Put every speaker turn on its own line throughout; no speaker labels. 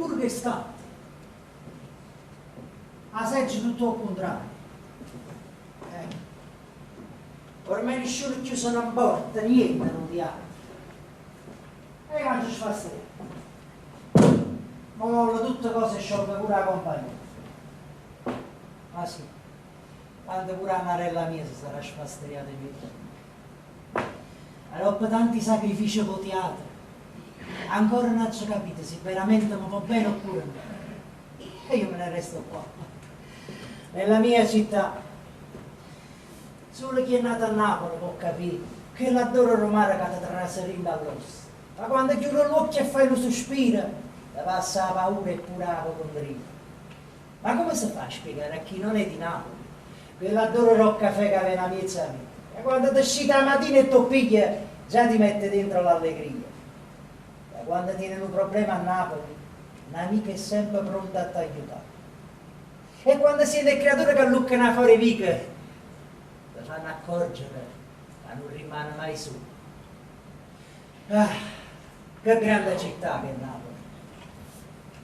pure che scatti. A seggi tutto al contrario. Ormai nessuno più se non porta niente non di altro. E quando ci fa stare? Ma voglio tutte cose sciolga pure la compagnia. Ma sì, quando pure la marella mia si sarà sfasteriata in vita. Dopo tanti sacrifici per teatro, ancora non ci capite se veramente mi va bene oppure no. E io me ne resto qua. Nella mia città, solo chi è nato a Napoli può capire che l'adoro romano che ti traserin all'osso. Ma quando chiudo l'occhio e fai lo sospiro, ti passa la paura e pure la cocondrina. Ma come si fa a spiegare a chi non è di Napoli che l'adoro roccafè che aveva una miezza amica? E quando ti esci la mattina e ti piglia, già ti mette dentro l'allegria. E quando tieni un problema a Napoli, un'amica è sempre pronta a ti aiutare. E quando siete creature che luccano fuori vica, ti fanno accorgere che non rimane mai su. Ah, che grande città che è Napoli.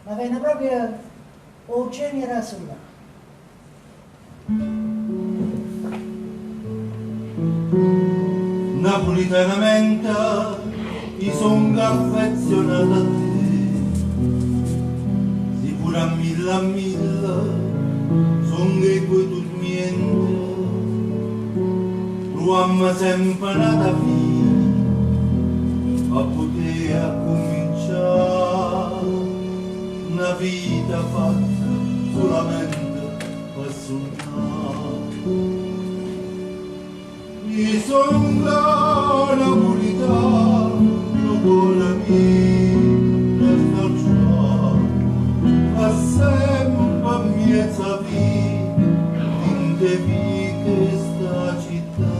Ma viene proprio o genera sulla.
Napolitanamente mi sono affezionato a te, sicuro a mille, sono che poi dormiente, ruamma sempre nata via, a poter cominciare una vita fatta solamente per sognare. Mi son la napolitano con la mia resta a sempre miezza vita in te vite sta città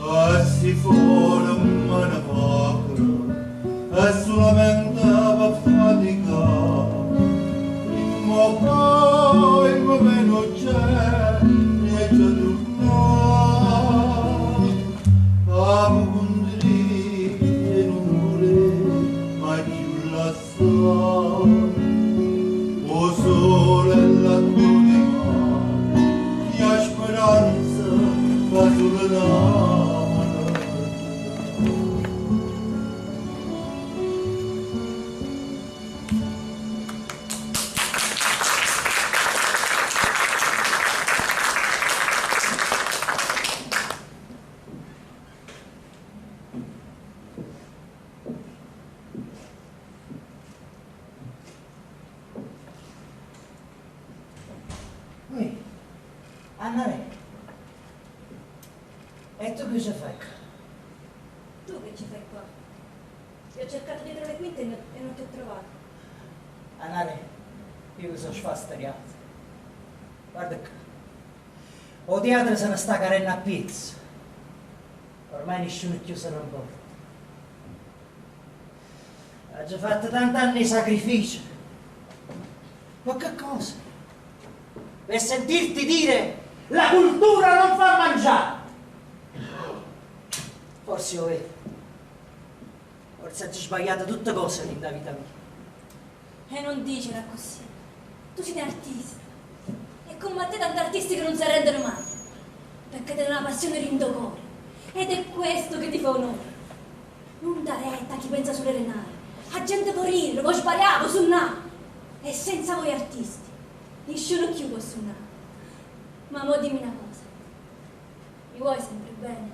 a si fuori mana pacra e solamente per faticare ma poi meno c'è e c'è amo con diritti e non vorrei mai più lasciare o sorella tua di mare chi ha speranza va sulla mano.
Annare, e tu che ci fai qua?
Tu che ci fai qua? Ti ho cercato dietro le quinte e non ti ho trovato.
Annare, io mi sono sfasteriato. Guarda qua, o teatro se ne sta carendo a pizza. Ormai nessuno più se ne importa. Ha già fatto tanti anni di sacrificio. Ma che cosa? Per sentirti dire la cultura non fa mangiare. Forse io vedo. Forse hai sbagliato tutte cose nella vita mia.
E non dicela così. Tu sei un artista. E come a te tanti artisti che non si arrendono mai. Perché te una passione rindocore. Ed è questo che ti fa onore. Non da retta a chi pensa sulle renate. A gente morire, voi sbagliamo, suonare. E senza voi artisti, nessuno più può suonare. Ma mo dimmi una cosa. Mi vuoi sempre bene?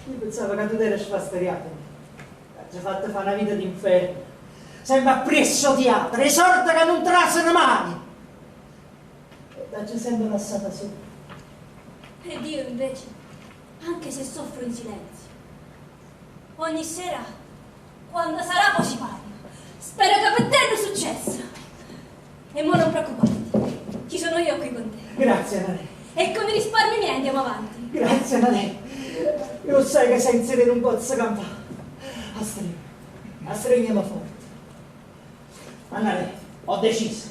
Io pensavo che tu eri sfasteriato. Hai già fatto fare una vita d'inferno. Sempre appresso teatro, e sorte che non trassano mai. E ti hai sempre lasciata sola.
Ed io invece, anche se soffro in silenzio, ogni sera, quando sarà poi ci parlo. Spero che per te non è successo. E mo non preoccuparti, ci sono io qui con te.
Grazie, Nane.
E con i risparmi miei andiamo avanti.
Grazie, Nane. Io sai che sei inserito un pozzo campano. Stringiamo forte. Ma Nane, ho deciso.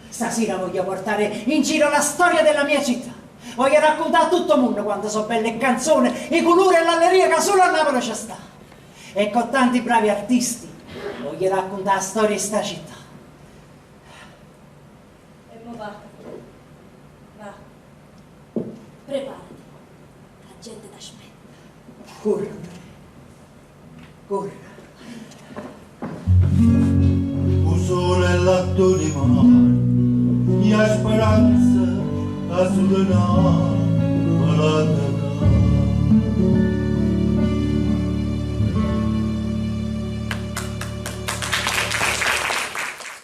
Stasera voglio portare in giro la storia della mia città. Voglio raccontare a tutto il mondo quanto sono belle canzoni, i colori e l'alleria che solo a Napoli c'è sta. E con tanti bravi artisti voglio gli racconta la storia di sta città.
E mo va. Va. Preparati. La gente t'aspetta.
Corri, Andrea. Corri.
Un sole e l'atto di mare, mia speranza a suonare,